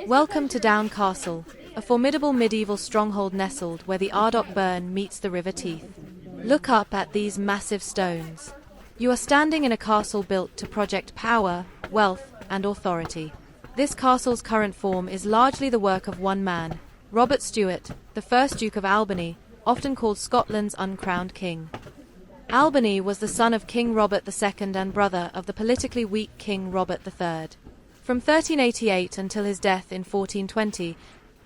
Welcome to Doune Castle, a formidable medieval stronghold nestled where the Ardagh Burn meets the River Teith. Look up at these massive stones. You are standing in a castle built to project power, wealth, and authority. This castle's current form is largely the work of one man, Robert Stewart, the first Duke of Albany, often called Scotland's uncrowned king. Albany was the son of King Robert II and brother of the politically weak King Robert III. From 1388 until his death in 1420,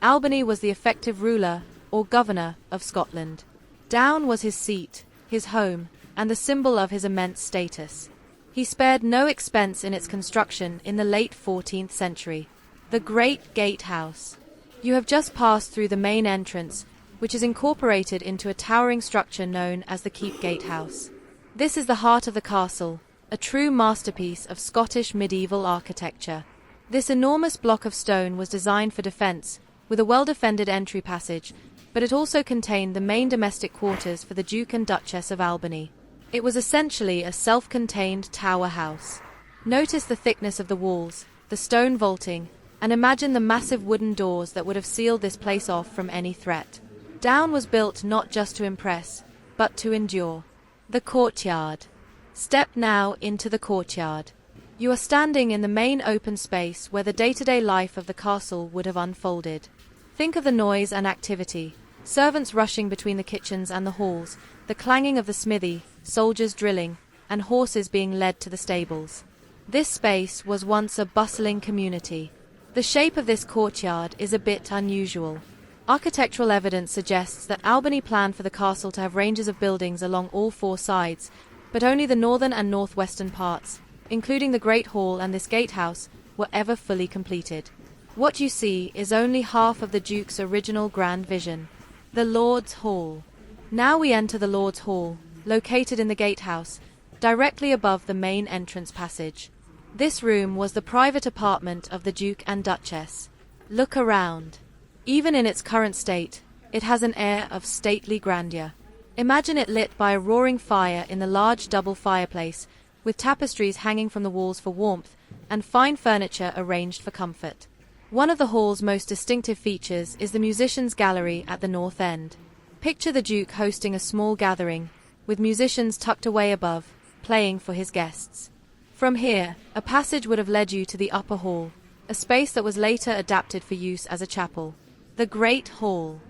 Albany was the effective ruler, or governor, of Scotland. Doune was his seat, his home, and the symbol of his immense status. He spared no expense in its construction in the late 14th century. The Great Gatehouse. You have just passed through the main entrance, which is incorporated into a towering structure known as the Keep Gatehouse. This is the heart of the castle, a true masterpiece of Scottish medieval architecture. This enormous block of stone was designed for defence, with a well-defended entry passage, but it also contained the main domestic quarters for the Duke and Duchess of Albany. It was essentially a self-contained tower house. Notice the thickness of the walls, the stone vaulting, and imagine the massive wooden doors that would have sealed this place off from any threat. Doune was built not just to impress, but to endure. The courtyard. Step now into the courtyard. You are standing in the main open space where the day-to-day life of the castle would have unfolded. Think of the noise and activity. Servants rushing between the kitchens and the halls, the clanging of the smithy, soldiers drilling, and horses being led to the stables. This space was once a bustling community. The shape of this courtyard is a bit unusual. Architectural evidence suggests that Albany planned for the castle to have ranges of buildings along all four sides, but only the northern and northwestern parts, including the Great Hall and this gatehouse, were ever fully completed. What you see is only half of the Duke's original grand vision. The Lord's Hall. Now we enter the Lord's Hall, located in the gatehouse, directly above the main entrance passage. This room was the private apartment of the Duke and Duchess. Look around. Even in its current state, it has an air of stately grandeur. Imagine it lit by a roaring fire in the large double fireplace, with tapestries hanging from the walls for warmth and fine furniture arranged for comfort. One of the hall's most distinctive features is the musicians' gallery at the north end. Picture the Duke hosting a small gathering, with musicians tucked away above, playing for his guests. From here, a passage would have led you to the upper hall, a space that was later adapted for use as a chapel. The Great Hall.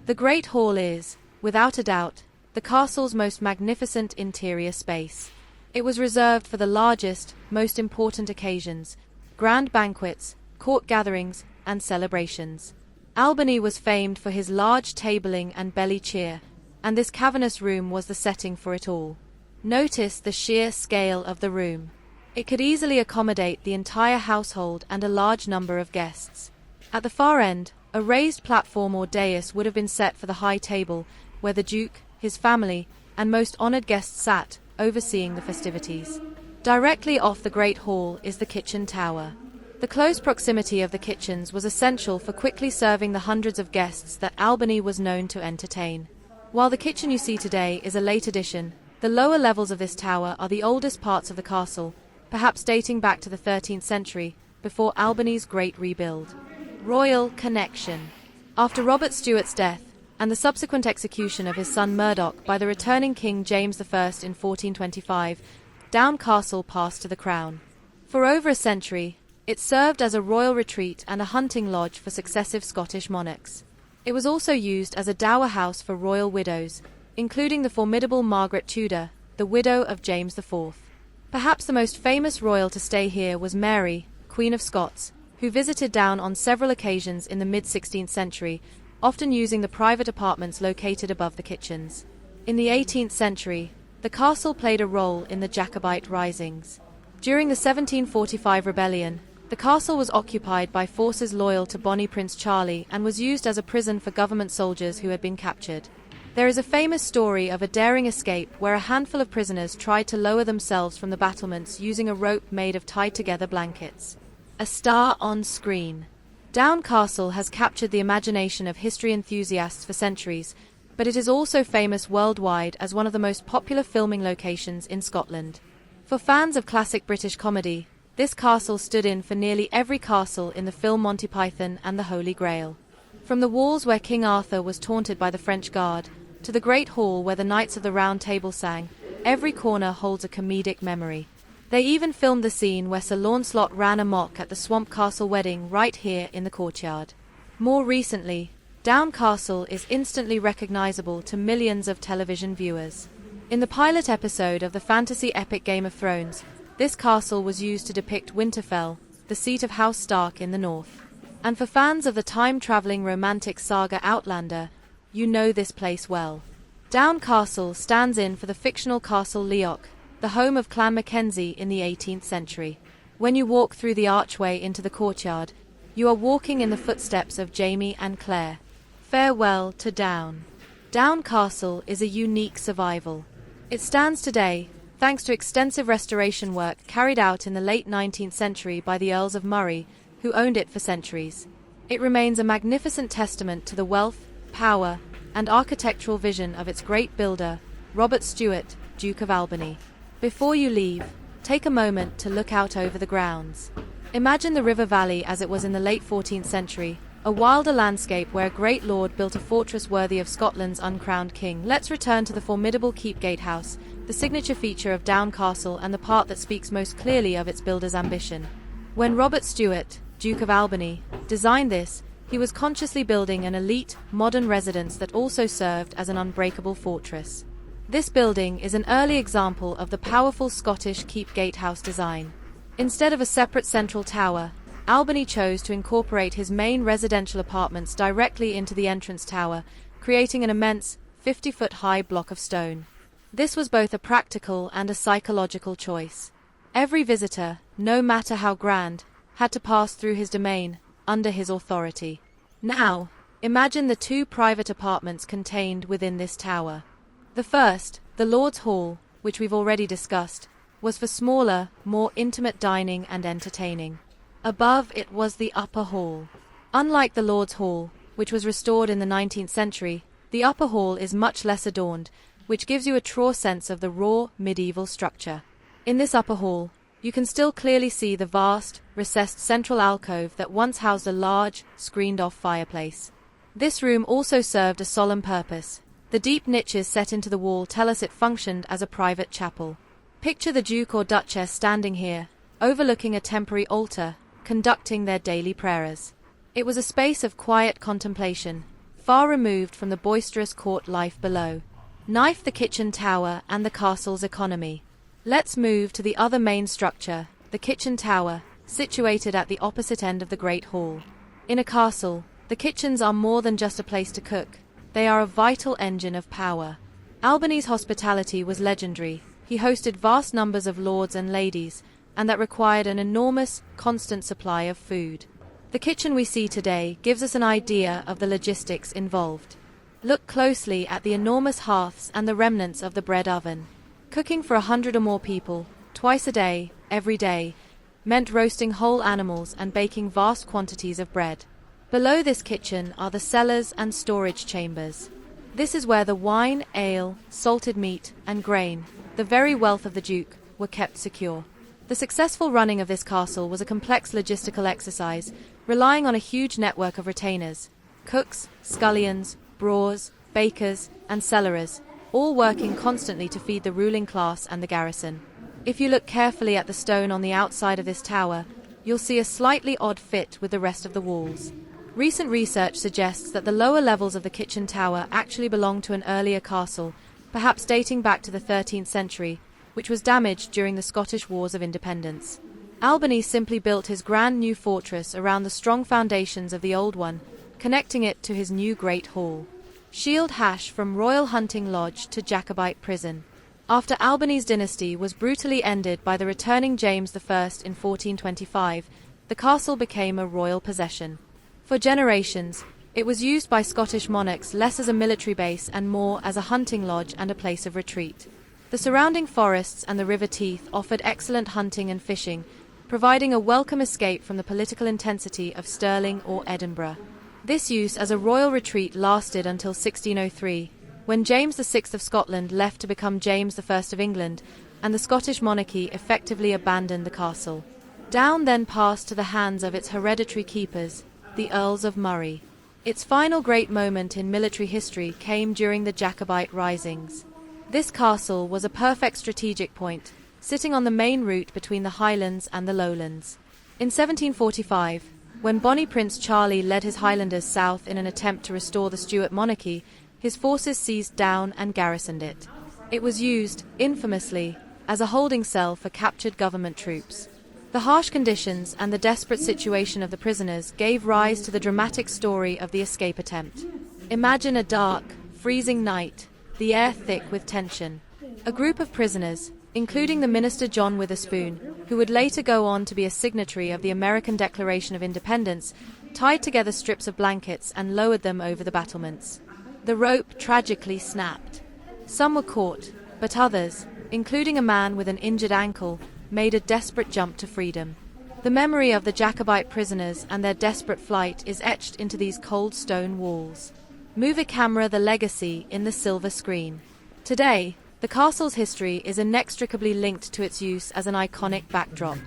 The Great Hall is, without a doubt, the castle's most magnificent interior space. It was reserved for the largest, most important occasions, grand banquets, court gatherings, and celebrations. Albany was famed for his large tabling and belly cheer, and this cavernous room was the setting for it all. Notice the sheer scale of the room. It could easily accommodate the entire household and a large number of guests. At the far end, a raised platform or dais would have been set for the high table, where the Duke, his family, and most honoured guests sat, overseeing the festivities. Directly off the Great Hall is the kitchen tower. The close proximity of the kitchens was essential for quickly serving the hundreds of guests that Albany was known to entertain. While the kitchen you see today is a late addition, the lower levels of this tower are the oldest parts of the castle, perhaps dating back to the 13th century, before Albany's great rebuild. Royal connection. After Robert Stuart's death, and the subsequent execution of his son Murdoch by the returning King James I in 1425, Doune Castle passed to the Crown. For over a century, it served as a royal retreat and a hunting lodge for successive Scottish monarchs. It was also used as a dower house for royal widows, including the formidable Margaret Tudor, the widow of James IV. Perhaps the most famous royal to stay here was Mary, Queen of Scots, who visited Doune on several occasions in the mid-16th century, often using the private apartments located above the kitchens. In the 18th century, the castle played a role in the Jacobite risings. During the 1745 rebellion, the castle was occupied by forces loyal to Bonnie Prince Charlie and was used as a prison for government soldiers who had been captured. There is a famous story of a daring escape where a handful of prisoners tried to lower themselves from the battlements using a rope made of tied-together blankets. A star on screen. Doune Castle has captured the imagination of history enthusiasts for centuries, but it is also famous worldwide as one of the most popular filming locations in Scotland. For fans of classic British comedy, this castle stood in for nearly every castle in the film Monty Python and the Holy Grail. From the walls where King Arthur was taunted by the French Guard, to the Great Hall where the Knights of the Round Table sang, every corner holds a comedic memory. They even filmed the scene where Sir Launcelot ran amok at the Swamp Castle wedding right here in the courtyard. More recently, Doune Castle is instantly recognizable to millions of television viewers. In the pilot episode of the fantasy epic Game of Thrones, this castle was used to depict Winterfell, the seat of House Stark in the north. And for fans of the time-traveling romantic saga Outlander, you know this place well. Doune Castle stands in for the fictional Castle Leoch, the home of Clan Mackenzie in the 18th century. When you walk through the archway into the courtyard, you are walking in the footsteps of Jaime and Claire. Farewell to Doune. Doune Castle is a unique survival. It stands today, thanks to extensive restoration work carried out in the late 19th century by the Earls of Murray, who owned it for centuries. It remains a magnificent testament to the wealth, power, and architectural vision of its great builder, Robert Stewart, Duke of Albany. Before you leave, take a moment to look out over the grounds. Imagine the river valley as it was in the late 14th century, a wilder landscape where a great lord built a fortress worthy of Scotland's uncrowned king. Let's return to the formidable Keep Gatehouse, the signature feature of Doune Castle and the part that speaks most clearly of its builder's ambition. When Robert Stewart, Duke of Albany, designed this, he was consciously building an elite, modern residence that also served as an unbreakable fortress. This building is an early example of the powerful Scottish Keep Gatehouse design. Instead of a separate central tower, Albany chose to incorporate his main residential apartments directly into the entrance tower, creating an immense, 50-foot-high block of stone. This was both a practical and a psychological choice. Every visitor, no matter how grand, had to pass through his domain, under his authority. Now, imagine the two private apartments contained within this tower. The first, the Lord's Hall, which we've already discussed, was for smaller, more intimate dining and entertaining. Above it was the Upper Hall. Unlike the Lord's Hall, which was restored in the 19th century, the Upper Hall is much less adorned, which gives you a truer sense of the raw, medieval structure. In this Upper Hall, you can still clearly see the vast, recessed central alcove that once housed a large, screened-off fireplace. This room also served a solemn purpose. The deep niches set into the wall tell us it functioned as a private chapel. Picture the Duke or Duchess standing here, overlooking a temporary altar, conducting their daily prayers. It was a space of quiet contemplation, far removed from the boisterous court life below. Knife the kitchen tower and the castle's economy. Let's move to the other main structure, the kitchen tower, situated at the opposite end of the Great Hall. In a castle, the kitchens are more than just a place to cook. They are a vital engine of power. Albany's hospitality was legendary. He hosted vast numbers of lords and ladies, and that required an enormous, constant supply of food. The kitchen we see today gives us an idea of the logistics involved. Look closely at the enormous hearths and the remnants of the bread oven. Cooking for 100 or more people, twice a day, every day, meant roasting whole animals and baking vast quantities of bread. Below this kitchen are the cellars and storage chambers. This is where the wine, ale, salted meat, and grain, the very wealth of the Duke, were kept secure. The successful running of this castle was a complex logistical exercise, relying on a huge network of retainers, cooks, scullions, brewers, bakers, and cellarers, all working constantly to feed the ruling class and the garrison. If you look carefully at the stone on the outside of this tower, you'll see a slightly odd fit with the rest of the walls. Recent research suggests that the lower levels of the kitchen tower actually belong to an earlier castle, perhaps dating back to the 13th century, which was damaged during the Scottish Wars of Independence. Albany simply built his grand new fortress around the strong foundations of the old one, connecting it to his new Great Hall. Shield hash from Royal Hunting Lodge to Jacobite prison. After Albany's dynasty was brutally ended by the returning James I in 1425, the castle became a royal possession. For generations, it was used by Scottish monarchs less as a military base and more as a hunting lodge and a place of retreat. The surrounding forests and the River Teith offered excellent hunting and fishing, providing a welcome escape from the political intensity of Stirling or Edinburgh. This use as a royal retreat lasted until 1603, when James VI of Scotland left to become James I of England, and the Scottish monarchy effectively abandoned the castle. Doune then passed to the hands of its hereditary keepers, the Earls of Murray. Its final great moment in military history came during the Jacobite risings. This castle was a perfect strategic point, sitting on the main route between the Highlands and the Lowlands. In 1745, when Bonnie Prince Charlie led his Highlanders south in an attempt to restore the Stewart monarchy, his forces seized Doune and garrisoned it. It was used, infamously, as a holding cell for captured government troops. The harsh conditions and the desperate situation of the prisoners gave rise to the dramatic story of the escape attempt. Imagine a dark, freezing night, the air thick with tension. A group of prisoners, including the minister John Witherspoon, who would later go on to be a signatory of the American Declaration of Independence, tied together strips of blankets and lowered them over the battlements. The rope tragically snapped. Some were caught, but others, including a man with an injured ankle, made a desperate jump to freedom. The memory of the Jacobite prisoners and their desperate flight is etched into these cold stone walls. Move a camera the legacy in the silver screen. Today, the castle's history is inextricably linked to its use as an iconic backdrop.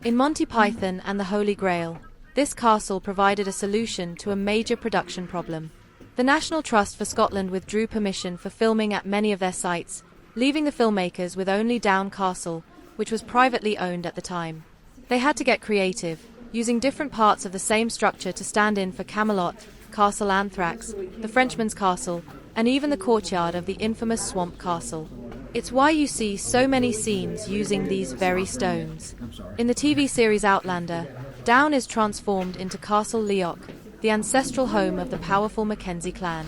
In Monty Python and the Holy Grail, this castle provided a solution to a major production problem. The National Trust for Scotland withdrew permission for filming at many of their sites, leaving the filmmakers with only Doune Castle, which was privately owned at the time. They had to get creative, using different parts of the same structure to stand in for Camelot, Castle Anthrax, the Frenchman's Castle, and even the courtyard of the infamous Swamp Castle. It's why you see so many scenes using these very stones. In the TV series Outlander, Doune is transformed into Castle Leoch, the ancestral home of the powerful Mackenzie clan.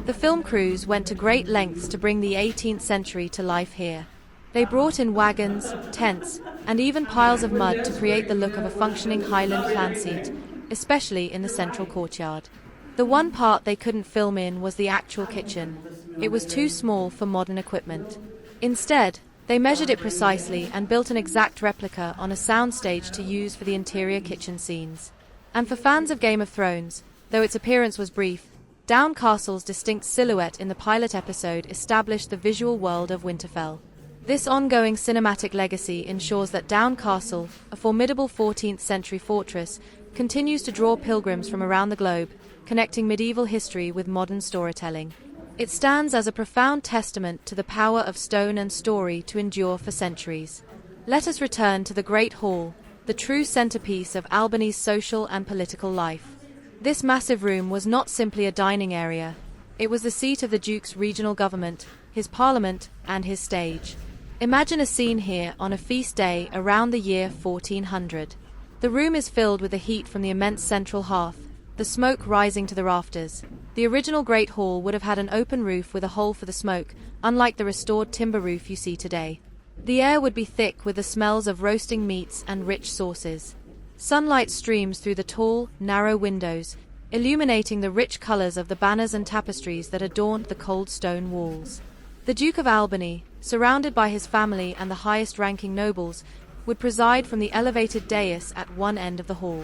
The film crews went to great lengths to bring the 18th century to life here. They brought in wagons, tents, and even piles of mud to create the look of a functioning Highland clan seat, especially in the central courtyard. The one part they couldn't film in was the actual kitchen. It was too small for modern equipment. Instead, they measured it precisely and built an exact replica on a soundstage to use for the interior kitchen scenes. And for fans of Game of Thrones, though its appearance was brief, Doune Castle's distinct silhouette in the pilot episode established the visual world of Winterfell. This ongoing cinematic legacy ensures that Doune Castle, a formidable 14th century fortress, continues to draw pilgrims from around the globe, connecting medieval history with modern storytelling. It stands as a profound testament to the power of stone and story to endure for centuries. Let us return to the Great Hall, the true centerpiece of Albany's social and political life. This massive room was not simply a dining area. It was the seat of the Duke's regional government, his parliament, and his stage. Imagine a scene here on a feast day around the year 1400. The room is filled with the heat from the immense central hearth, the smoke rising to the rafters. The original Great Hall would have had an open roof with a hole for the smoke, unlike the restored timber roof you see today. The air would be thick with the smells of roasting meats and rich sauces. Sunlight streams through the tall, narrow windows, illuminating the rich colors of the banners and tapestries that adorned the cold stone walls. The Duke of Albany, surrounded by his family and the highest-ranking nobles, would preside from the elevated dais at one end of the hall.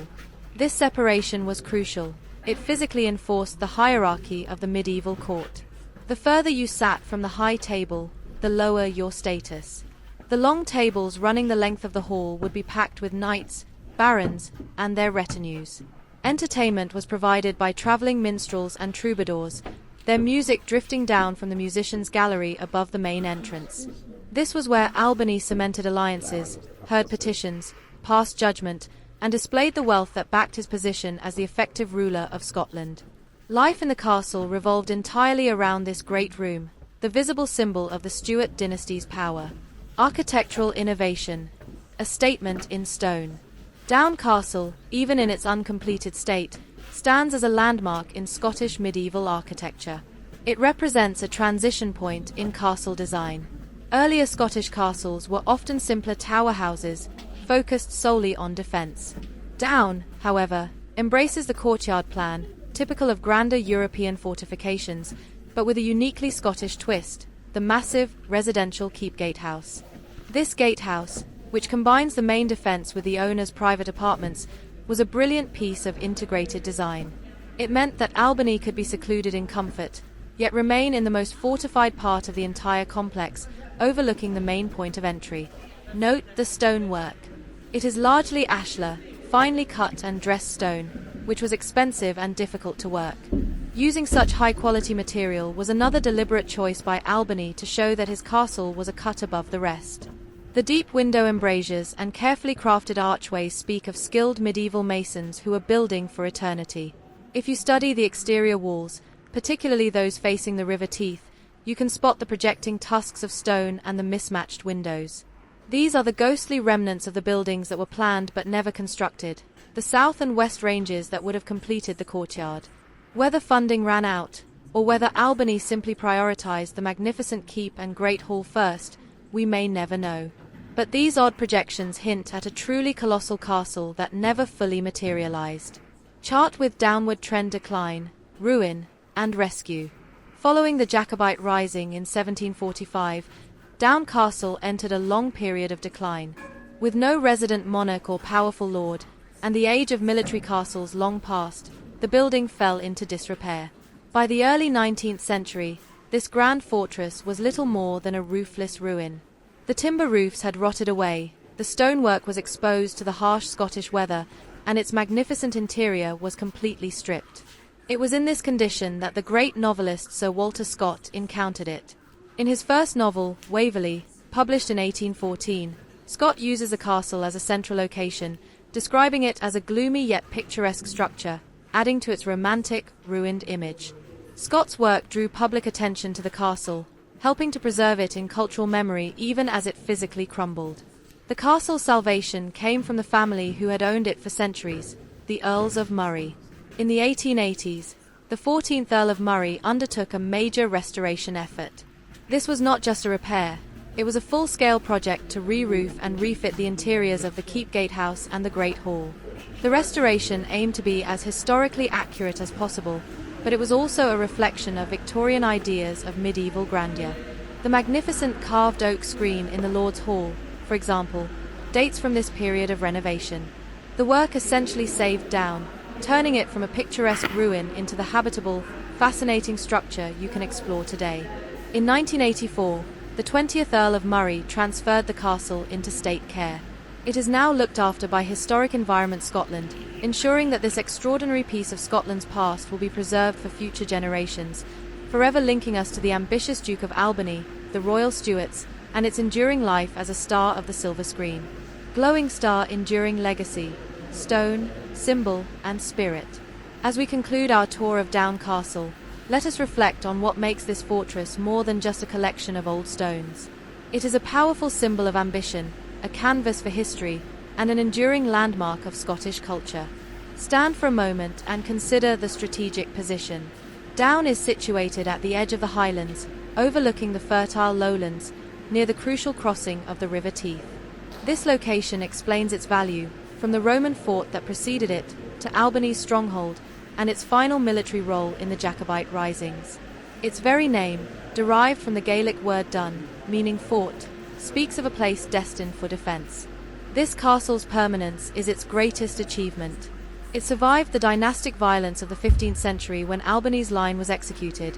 This separation was crucial. It physically enforced the hierarchy of the medieval court. The further you sat from the high table, the lower your status. The long tables running the length of the hall would be packed with knights, barons, and their retinues. Entertainment was provided by traveling minstrels and troubadours, their music drifting down from the musicians' gallery above the main entrance. This was where Albany cemented alliances, heard petitions, passed judgment, and displayed the wealth that backed his position as the effective ruler of Scotland. Life in the castle revolved entirely around this great room, the visible symbol of the Stewart dynasty's power. Architectural innovation, a statement in stone. Doune Castle, even in its uncompleted state, stands as a landmark in Scottish medieval architecture. It represents a transition point in castle design. Earlier Scottish castles were often simpler tower houses, focused solely on defense. Doune, however, embraces the courtyard plan, typical of grander European fortifications, but with a uniquely Scottish twist, the massive residential keep gatehouse. This gatehouse, which combines the main defense with the owner's private apartments, was a brilliant piece of integrated design. It meant that Albany could be secluded in comfort, yet remain in the most fortified part of the entire complex, overlooking the main point of entry. Note the stonework. It is largely ashlar, finely cut and dressed stone, which was expensive and difficult to work. Using such high-quality material was another deliberate choice by Albany to show that his castle was a cut above the rest. The deep window embrasures and carefully crafted archways speak of skilled medieval masons who were building for eternity. If you study the exterior walls, particularly those facing the river Teith, you can spot the projecting tusks of stone and the mismatched windows. These are the ghostly remnants of the buildings that were planned but never constructed, the south and west ranges that would have completed the courtyard. Whether funding ran out, or whether Albany simply prioritized the magnificent keep and great hall first, we may never know. But these odd projections hint at a truly colossal castle that never fully materialized. Chart with downward trend decline, ruin, and rescue. Following the Jacobite Rising in 1745, Doune Castle entered a long period of decline. With no resident monarch or powerful lord, and the age of military castles long past, the building fell into disrepair. By the early 19th century, this grand fortress was little more than a roofless ruin. The timber roofs had rotted away, the stonework was exposed to the harsh Scottish weather, and its magnificent interior was completely stripped. It was in this condition that the great novelist Sir Walter Scott encountered it. In his first novel, Waverley, published in 1814, Scott uses the castle as a central location, describing it as a gloomy yet picturesque structure, adding to its romantic, ruined image. Scott's work drew public attention to the castle, helping to preserve it in cultural memory even as it physically crumbled. The castle's salvation came from the family who had owned it for centuries, the Earls of Murray. In the 1880s, the 14th Earl of Murray undertook a major restoration effort. This was not just a repair, it was a full-scale project to re-roof and refit the interiors of the Keep Gatehouse and the Great Hall. The restoration aimed to be as historically accurate as possible, but it was also a reflection of Victorian ideas of medieval grandeur. The magnificent carved oak screen in the Lord's Hall, for example, dates from this period of renovation. The work essentially saved Doune, turning it from a picturesque ruin into the habitable, fascinating structure you can explore today. In 1984, the 20th Earl of Murray transferred the castle into state care. It is now looked after by Historic Environment Scotland, ensuring that this extraordinary piece of Scotland's past will be preserved for future generations, forever linking us to the ambitious Duke of Albany, the Royal Stewarts, and its enduring life as a star of the silver screen. Glowing star, enduring legacy, stone, symbol, and spirit. As we conclude our tour of Doune Castle, let us reflect on what makes this fortress more than just a collection of old stones. It is a powerful symbol of ambition, a canvas for history, and an enduring landmark of Scottish culture. Stand for a moment and consider the strategic position. Doune is situated at the edge of the Highlands, overlooking the fertile lowlands, near the crucial crossing of the River Teith. This location explains its value, from the Roman fort that preceded it, to Albany's stronghold, and its final military role in the Jacobite risings. Its very name, derived from the Gaelic word Doune, meaning fort, speaks of a place destined for defense. This castle's permanence is its greatest achievement. It survived the dynastic violence of the 15th century when Albany's line was executed.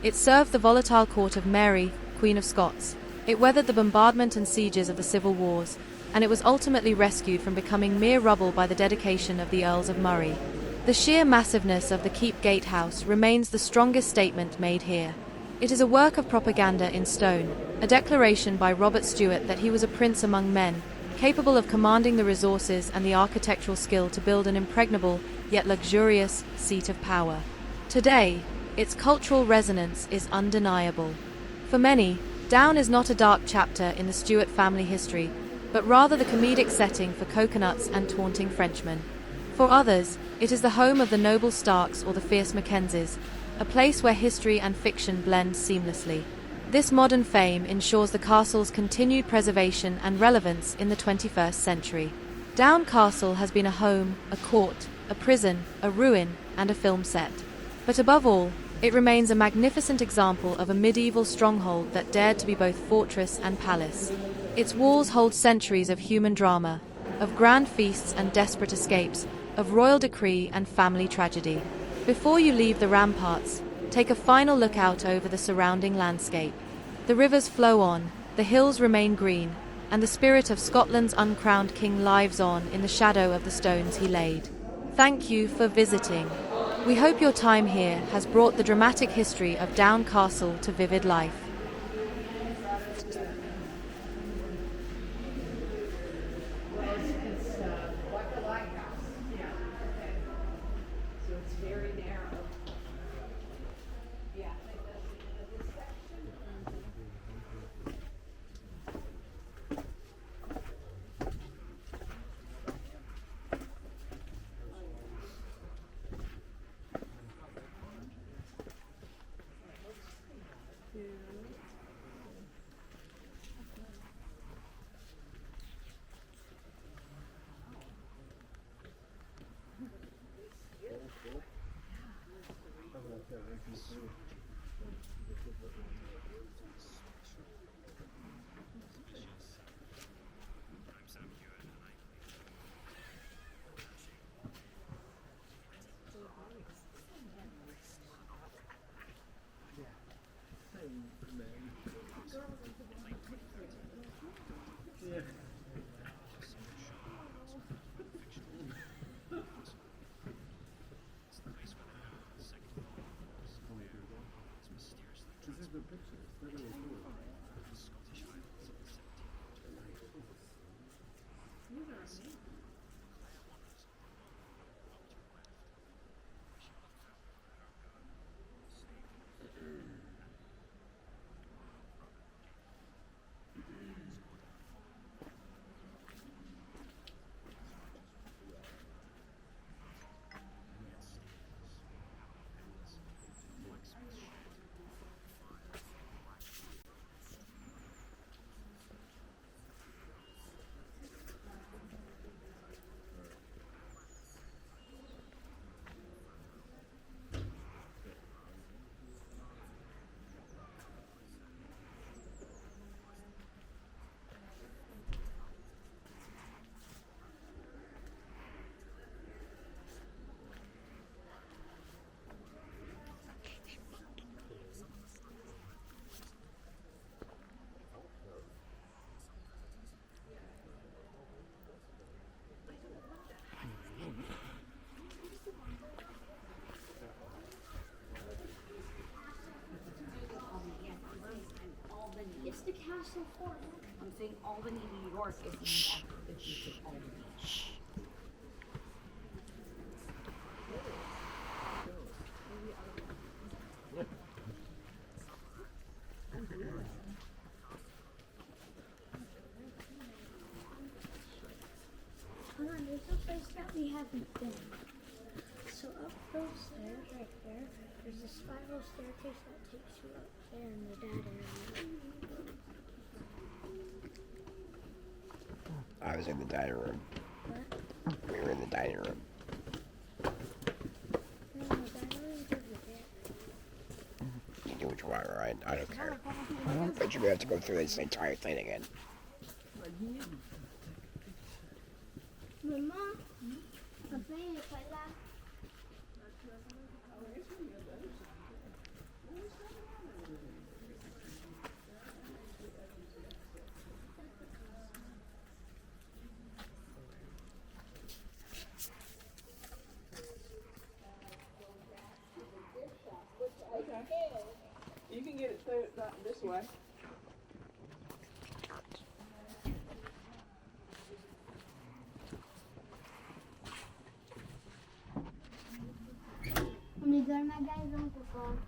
It served the volatile court of Mary, Queen of Scots. It weathered the bombardment and sieges of the civil wars, and it was ultimately rescued from becoming mere rubble by the dedication of the Earls of Murray. The sheer massiveness of the Keep Gatehouse remains the strongest statement made here. It is a work of propaganda in stone, a declaration by Robert Stewart that he was a prince among men, capable of commanding the resources and the architectural skill to build an impregnable, yet luxurious, seat of power. Today, its cultural resonance is undeniable. For many, Doune is not a dark chapter in the Stewart family history, but rather the comedic setting for coconuts and taunting Frenchmen. For others, it is the home of the noble Starks or the fierce Mackenzies, a place where history and fiction blend seamlessly. This modern fame ensures the castle's continued preservation and relevance in the 21st century. Doune Castle has been a home, a court, a prison, a ruin, and a film set. But above all, it remains a magnificent example of a medieval stronghold that dared to be both fortress and palace. Its walls hold centuries of human drama, of grand feasts and desperate escapes, of royal decree and family tragedy. Before you leave the ramparts, take a final look out over the surrounding landscape. The rivers flow on, the hills remain green, and the spirit of Scotland's uncrowned king lives on in the shadow of the stones he laid. Thank you for visiting. We hope your time here has brought the dramatic history of Doune Castle to vivid life. It's the castle fort. I'm saying Albany, New York is named after the Duke of Albany. Hold on, there's a place that we haven't been. So up those stairs right there, there's a spiral staircase that takes you up there in the dad area. I was in the dining room. What? We were in the dining room. No, the dining room's over there. You do what you want, right? I don't care. But you have to go through this entire thing again. Mamá, papá, para. You can get it through this way. Mami, duerme guys on the phone.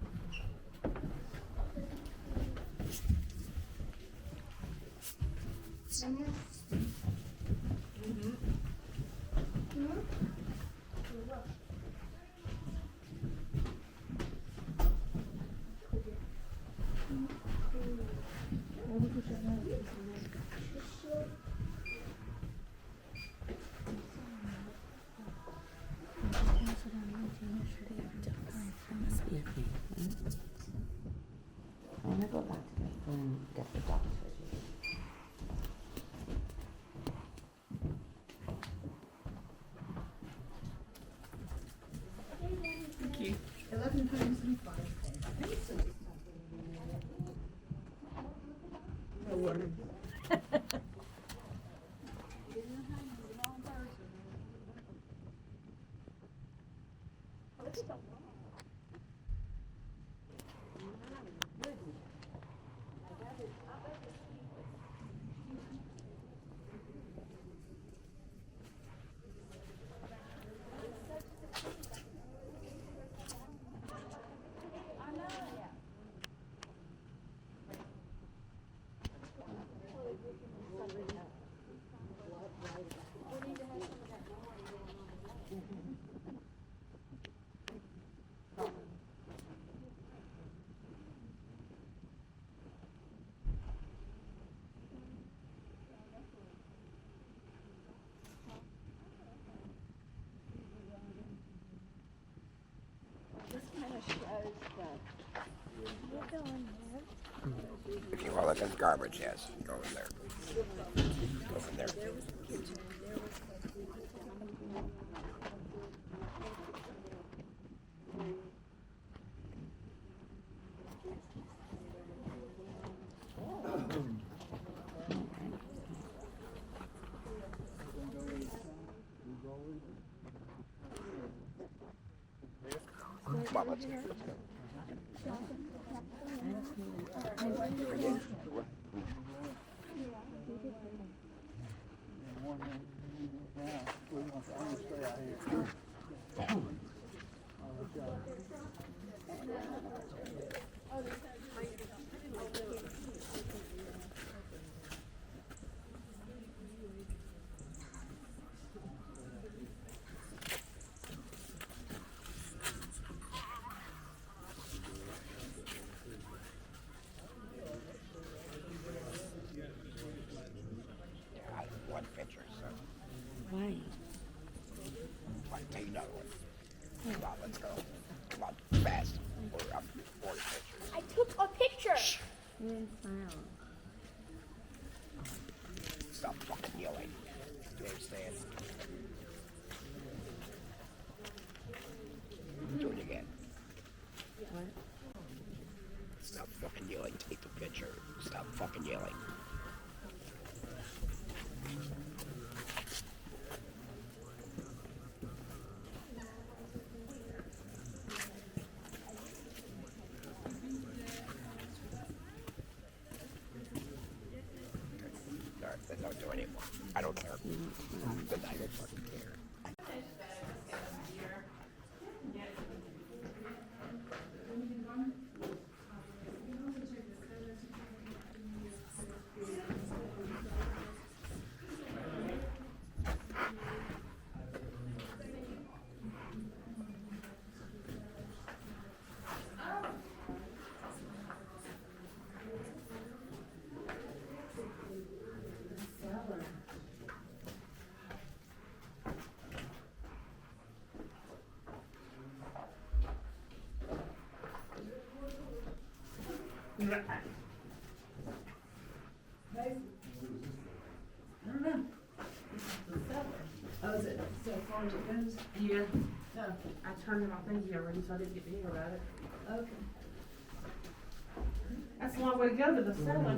I'm gonna go back to my phone and get the doctor. Thank you. 11 times in 5 days. No worries. You go in there. If you haul it as garbage, yes, go in there. Go in there. Come on, let's one picture, so. Why? I'll take another one. Come on, let's go. Come on, fast. We're up to 40 pictures. I took a picture. You're in file. Stop fucking yelling. Do you understand? Do it again. What? Stop fucking yelling. Take the picture. Stop fucking yelling. Alright, then don't do it anymore. I don't care. Then I don't fucking care. Oh, is it so far as it goes? Yeah, Oh, I turned in my thingy already, so I didn't get to hear about it. okay. That's a long way to go to the cellar.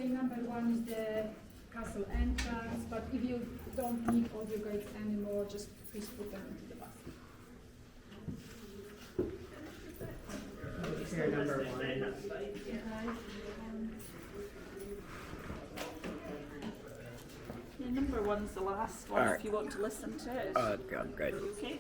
Number one is the castle entrance, but if you don't need audio guides anymore, just please put them into the basket. Here, number one. Yeah, number one's the last one Alright. if you want to listen to it. Yeah, good. Okay.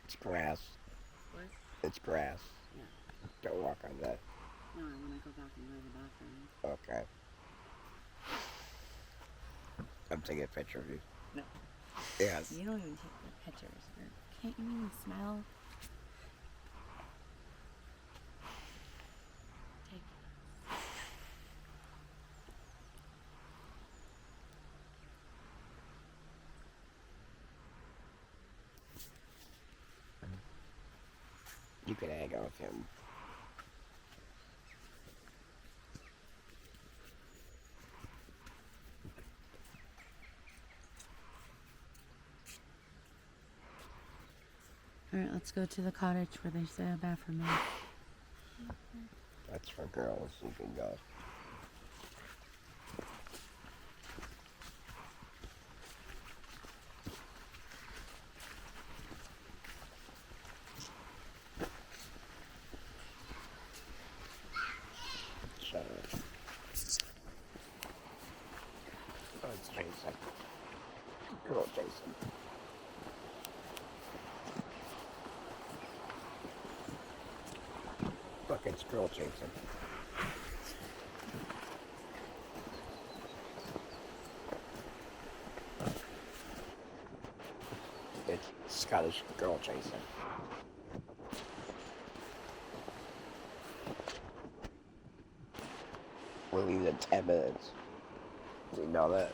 It's grass. What? It's grass. Yeah. Don't walk on that. No, I want to go back and go to the bathroom. Okay. I'm taking a picture of you. No. Yes. You don't even take the pictures. Can't you even smell? Take. You can hang out with him. Alright, let's go to the cottage where they say a bathroom is. That's for girls. You can go. Shut up. Oh, it's Jason. Girl, Jason. Look, it's girl Jason. It's Scottish girl Jason. We'll leave in 10 minutes. Do you know that?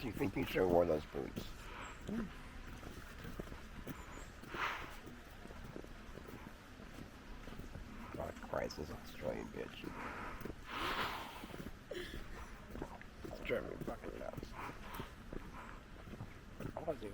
Do you think you should have worn those boots? Oh Christ, this Australian bitch. It's driving me fucking nuts. I want to do